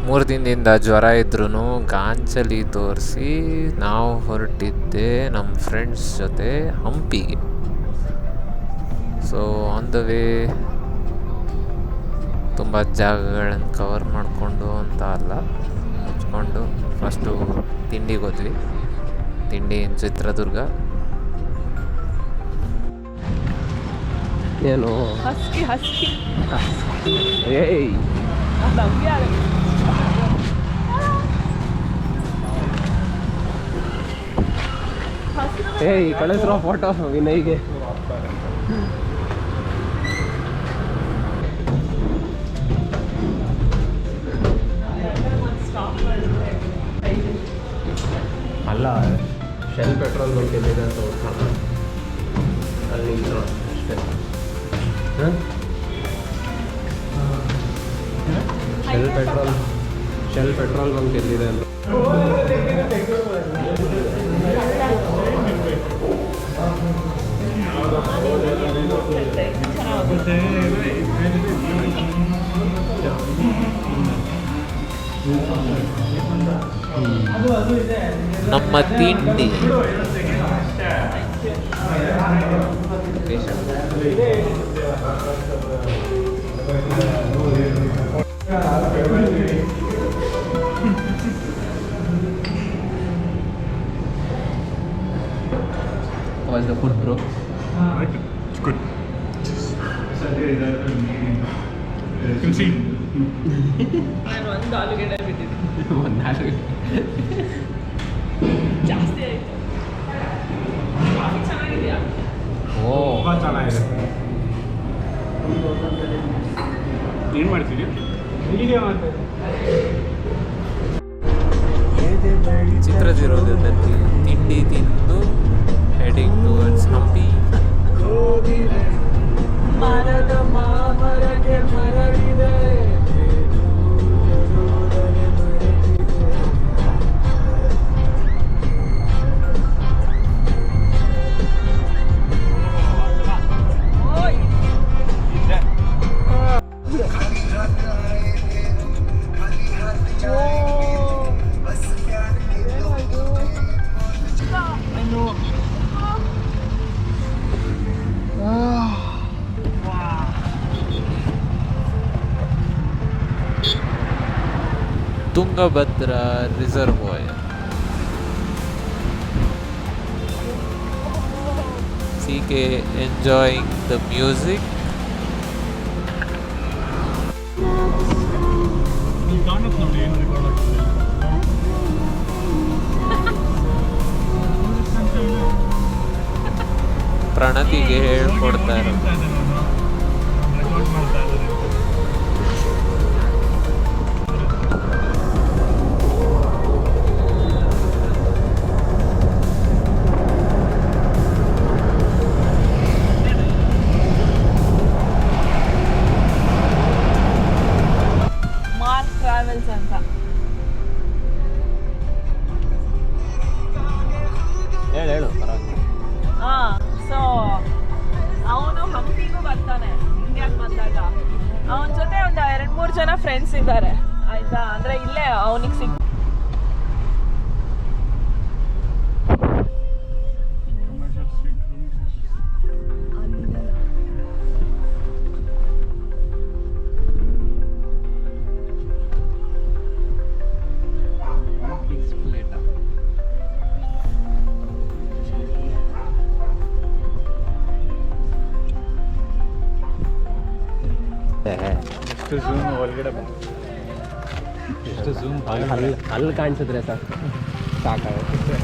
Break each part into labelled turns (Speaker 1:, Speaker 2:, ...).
Speaker 1: 3 ದಿನದಿಂದ ಜ್ವರ ಇದ್ರೂ ಗಾಂಚಲಿ ತೋರಿಸಿ ನಾವು ಹೊರಟಿದ್ದೆ ನಮ್ಮ ಫ್ರೆಂಡ್ಸ್ ಜೊತೆ ಹಂಪಿಗೆ. ಸೊ ಆನ್ ದ ವೇ ತುಂಬ ಜಾಗಗಳನ್ನು ಕವರ್ ಮಾಡಿಕೊಂಡು ಅಂತ ಅಲ್ಲ, ಮುಚ್ಕೊಂಡು ಫಸ್ಟು ತಿಂಡಿಗೆ ಹೋದ್ವಿ. ತಿಂಡಿ ಚಿತ್ರದುರ್ಗ.
Speaker 2: ಏನು ಏಯ್ ಏಯ್ ಕಳಿಸ್ರೋ ಫೋಟೋ ವಿನಯ್ಗೆ. ಅಲ್ಲ ಶೆಲ್ ಪೆಟ್ರೋಲ್ ಬಂಕ್ ಎಲ್ಲಿದೆ ಅಂತ ಹೋಗ್ತಾನ ಅಲ್ಲಿ ಅಷ್ಟೇ. ಶೆಲ್ ಪೆಟ್ರೋಲ್ ಬಂಕ್ ಎಲ್ಲಿದೆ ಅಂತ.
Speaker 1: ನಮ್ಮ ತಿಂಡಿ
Speaker 2: Was the food, bro?
Speaker 3: It's good. You can see.
Speaker 4: ನಾನು ಒಂದು ಆಲೂಗಡ್ಡೆ ಬಿಟ್ಟಿದ್ದೆ,
Speaker 2: ಒಂದು ಆಲೂಗಡ್ಡೆ
Speaker 4: ಜಾಸ್ತಿ ಆಯಿತು. ಕಾಫಿ ಚೆನ್ನಾಗಿದೆಯಾ?
Speaker 2: ಓ
Speaker 3: ತುಂಬ ಚೆನ್ನಾಗಿದೆ. ಏನು ಮಾಡ್ತೀವಿ? ವಿಡಿಯೋ ಮಾಡ್ತೀವಿ.
Speaker 1: ಚಿತ್ರದುರ್ಗದಲ್ಲಿ ತಿಂಡಿ ತಿಂದು ಹೆಡಿಂಗ್ ಟುವರ್ಡ್ಸ್ ಹಂಪಿ.
Speaker 4: ಮರದ ಮಾಮರಕ್ಕೆ ಮರಳಿದೆ.
Speaker 1: Tungabhadra reservoir. CK enjoying the music.
Speaker 3: ನೀವು ಕಾಣುತ್ತೆ ನೋಡಿ ಏನು ರೆಕಾರ್ಡ್ ಆಗ್ತದೆ.
Speaker 1: ಪ್ರಣತಿಗೆ ಹೇಳ್ಕೊಡ್ತಾರೆ.
Speaker 3: ರೆಕಾರ್ಡ್ ಮಾಡ್ತಾ ಇದ್ದಾರೆ.
Speaker 4: ಮಾರ್ಕ್ ಟ್ರಾವೆಲ್ಸ್ ಅಂತ.
Speaker 2: ಹೇಳು ಪರವಾಗಿಲ್ಲ.
Speaker 4: ಸೊ ಅವನು ಹಂಪಿಗೂ ಬರ್ತಾನೆ ಇಂಡಿಯಾಗೆ ಬಂದಾಗ. ಅವನ ಜೊತೆ ಒಂದು 2-3 ಜನ ಫ್ರೆಂಡ್ಸ್ ಇದ್ದಾರೆ ಆಯ್ತಾ. ಅಂದರೆ ಇಲ್ಲೇ ಅವನಿಗೆ
Speaker 3: ಎಷ್ಟು ಝೂಮ್ ಒಳಗಡೆ ಬಂದು
Speaker 2: ಎಷ್ಟು ಝೂಮ್ ಅಲ್ಲಿ ಕಾಣಿಸಿದ್ರೆ ಸಾಕಾಗುತ್ತೆ.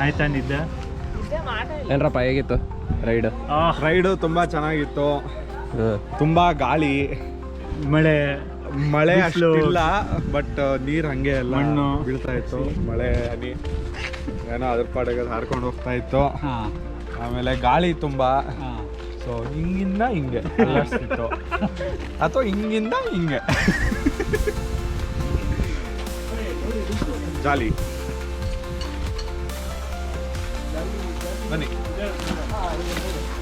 Speaker 3: ಆಯ್ತಾ ನಿದ್ದೆ?
Speaker 2: ಏನರಪ್ಪ ಹೇಗಿತ್ತು
Speaker 5: ರೈಡು ತುಂಬ ಚೆನ್ನಾಗಿತ್ತು. ತುಂಬ ಗಾಳಿ,
Speaker 3: ಮಳೆ
Speaker 5: ಮಳೆ
Speaker 3: ಬಿಸ್ಲು.
Speaker 5: ಅಷ್ಟಿಲ್ಲ, ಬಟ್ ನೀರು ಹಂಗೆ ಎಲ್ಲ
Speaker 3: ಮಣ್ಣು
Speaker 5: ಬೀಳ್ತಾ ಇತ್ತು. ಮಳೆ ಹನಿ ಏನೋ ಅದ್ರ ಪಾಡಿಗೆ ಹಾರ್ಕೊಂಡು ಹೋಗ್ತಾ ಇತ್ತು. ಆಮೇಲೆ ಗಾಳಿ ತುಂಬ. ಸೊ ಹಿಂಗಿಂದ ಹಿಂಗೆ ಅಲ್ಲಾಡ್ಸ್ತಿತ್ತು, ಅಥವಾ ಹಿಂಗಿಂದ ಹಿಂಗೆ ಜಾಲಿ. ಬನ್ನಿ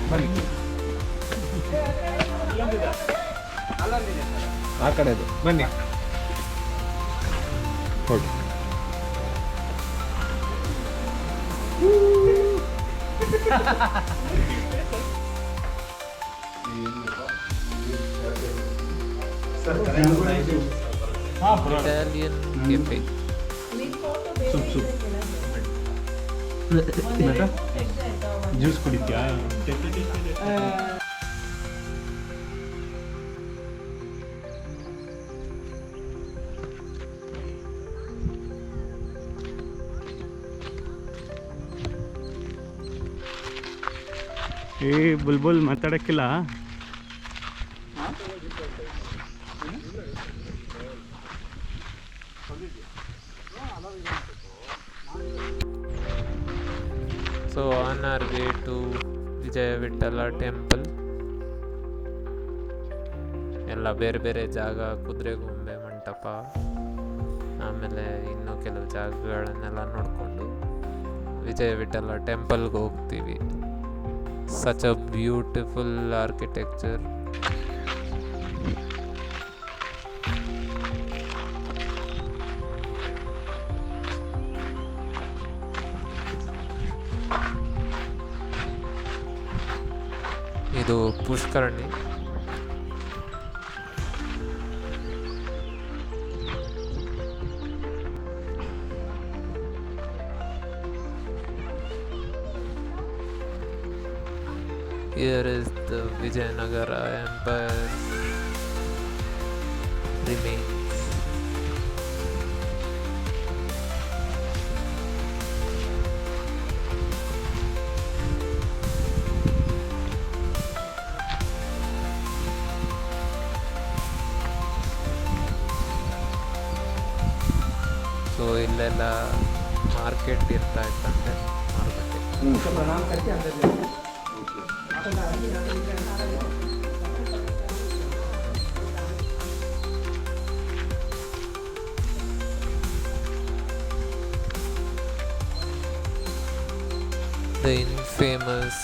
Speaker 5: ಬನ್ನಿ
Speaker 2: ಆ ಕಡೆದು
Speaker 5: ಬನ್ನಿ ಹೋಗಿ.
Speaker 1: Italian cafe.
Speaker 3: ಜ್ಯೂಸ್ ಕುಡಿತ್ಯಾ? ಏ ಬುಲ್ಬುಲ್ ಮಾತಾಡಕ್ಕಿಲ್ಲ.
Speaker 1: So on our way to Vijaya Vittala temple. ಎಲ್ಲ ಬೇರೆ ಬೇರೆ ಜಾಗ, ಕುದುರೆಗುಂಬೆ ಮಂಟಪ, ಆಮೇಲೆ ಇನ್ನೂ ಕೆಲವು ಜಾಗಗಳನ್ನೆಲ್ಲ ನೋಡಿಕೊಂಡು ವಿಜಯ ವಿಠಲ ಟೆಂಪಲ್ಗೆ ಹೋಗ್ತೀವಿ. Such a beautiful architecture. ಇದು ಪುಷ್ಕರಣಿ. Here is the Vijayanagara Empire remains. So ಇಲ್ಲೆಲ್ಲ ಮಾರ್ಕೆಟ್ ಇರ್ತಾ ಇತ್ತಂತೆ. ಮಾರುಕಟ್ಟೆ. The infamous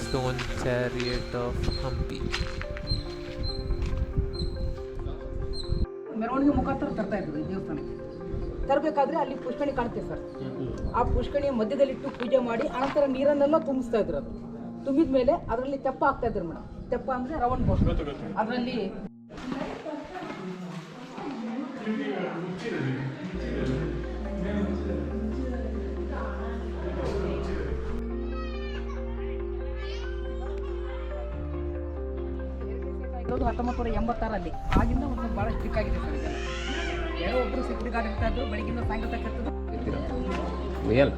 Speaker 1: stone chariot of Hampi.
Speaker 6: ಮೆರವಣಿಗೆ ಮುಖಾಂತರ ತರ್ತಾ ಇದ್ರು ಈ ದೇವಸ್ಥಾನಕ್ಕೆ. ತರಬೇಕಾದ್ರೆ ಅಲ್ಲಿ ಪುಷ್ಕರಣಿ ಕಾಣುತ್ತೆ ಸರ್. ಆ ಪುಷ್ಕರಣಿಯ ಮಧ್ಯದಲ್ಲಿಟ್ಟು ಪೂಜೆ ಮಾಡಿ ಅನಂತರ ನೀರನ್ನೆಲ್ಲ ತುಂಬಿಸ್ತಾ ಇದ್ರು. ಅದು ತುಂಬಿದ ಮೇಲೆ ಅದರಲ್ಲಿ ತೆಪ್ಪ ಹಾಕ್ತಾ ಇದ್ರು ಮೇಡಮ್. ತೆಪ್ಪ ಅಂದರೆ ರೌಂಡ್ ಬಾಕ್ಸ್. ಅದರಲ್ಲಿ ಇರೋದು 1986 ಆಗಿಂದ ಒಂದು ಭಾಳ ಸ್ಟ್ರಿಕ್ ಆಗಿದೆ ಸರ್. ಇದೆಲ್ಲ ಯಾರೋ ಒಬ್ಬರು ಸೆಕ್ಯೂರಿಟಿ ಗಾರ್ಡ್ ಇರ್ತಾ ಇದ್ರು. ಬೆಳಗಿಂದ ಸಾಯಂಕಾಲ ತಕ್ಕ
Speaker 2: ಮುಗಿಯಲ್ಲ.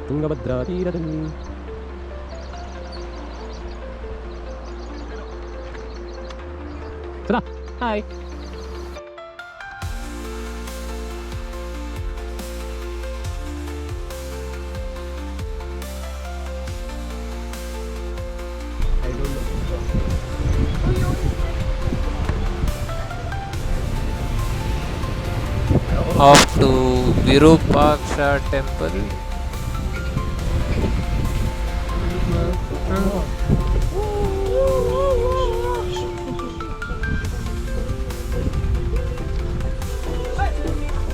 Speaker 2: ತುಂಗಭದ್ರಾ ತೀರದಲ್ಲಿ hi.
Speaker 1: Off to Virupaksha temple.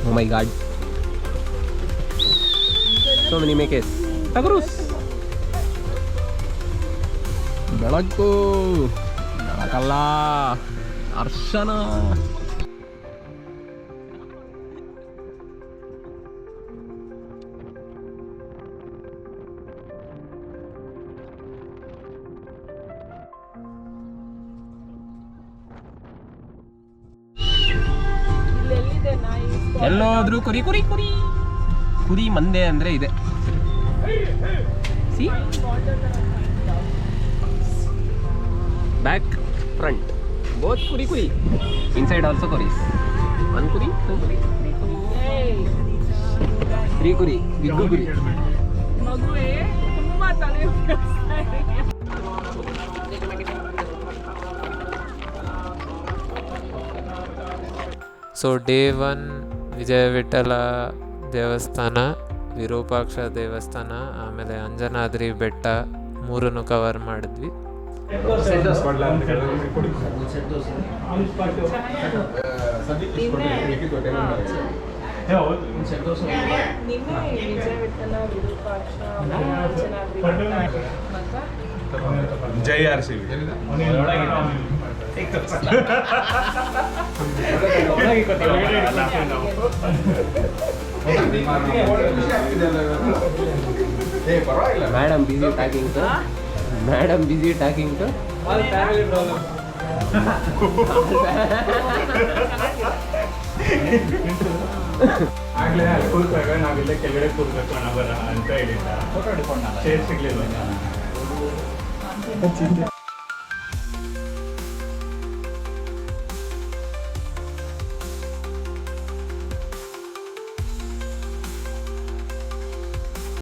Speaker 2: Oh my god. So many makers. Tagrus. ಬೆಳಕು ಬೆಳಕಲ್ಲ ಅರ್ಶನ. ಎಲ್ಲೋದ್ರು ಕುರಿ ಕುರಿ ಕುರಿ ಕುರಿ ಮಂದೆ ಅಂದ್ರೆ ಇದೆ. ಸಿ ಬ್ಯಾಕ್ ಫ್ರಂಟ್ ಬೋತ್ ಕುರಿ ಕುರಿ. ಇನ್ಸೈಡ್ ಆಲ್ಸೋ ಕುರೀಸ್. ಒನ್ ಕುರಿ ಟೂ ಕುರಿ ತ್ರೀ ಕುರಿ. ಸ್ತ್ರೀ ಕುರಿ ಬಿಗ್ಗು ಕುರಿ
Speaker 4: ಮಗುವೆ ತುಂಬಾ ತಲೆ ಉಪಯೋಗಿಸ್ತಾ ಇದೀಯ.
Speaker 1: ಸೊ ಡೇ 1 ವಿಜಯ ವಿಠಲ ದೇವಸ್ಥಾನ, ವಿರೂಪಾಕ್ಷ ದೇವಸ್ಥಾನ, ಆಮೇಲೆ ಅಂಜನಾದ್ರಿ ಬೆಟ್ಟ ಮೂರನ್ನು ಕವರ್ ಮಾಡಿದ್ವಿ.
Speaker 4: ನಿನ್ನೆ ವಿಜಯ ವಿಠಲ ವಿರೂಪಾಕ್ಷ ಅಂಜನಾದ್ರಿ ಬೆಟ್ಟ ಮತ್ತೆ
Speaker 5: J R C
Speaker 2: madam busy talking to madam busy talking to
Speaker 3: ಆಗ್ಲೇ ಅಲ್ಲಿ ಕೂರ್ತಾಗ ನಾವಿಲ್ಲೇ ಕೆಳಗಡೆ ಕೂರ್ಬೇಕು ಅಣ್ಣ ಬರ ಅಂತ ಹೇಳಿದ್ದ. ಚೇರ್ ಸಿಗ್ಲಿಲ್ಲ.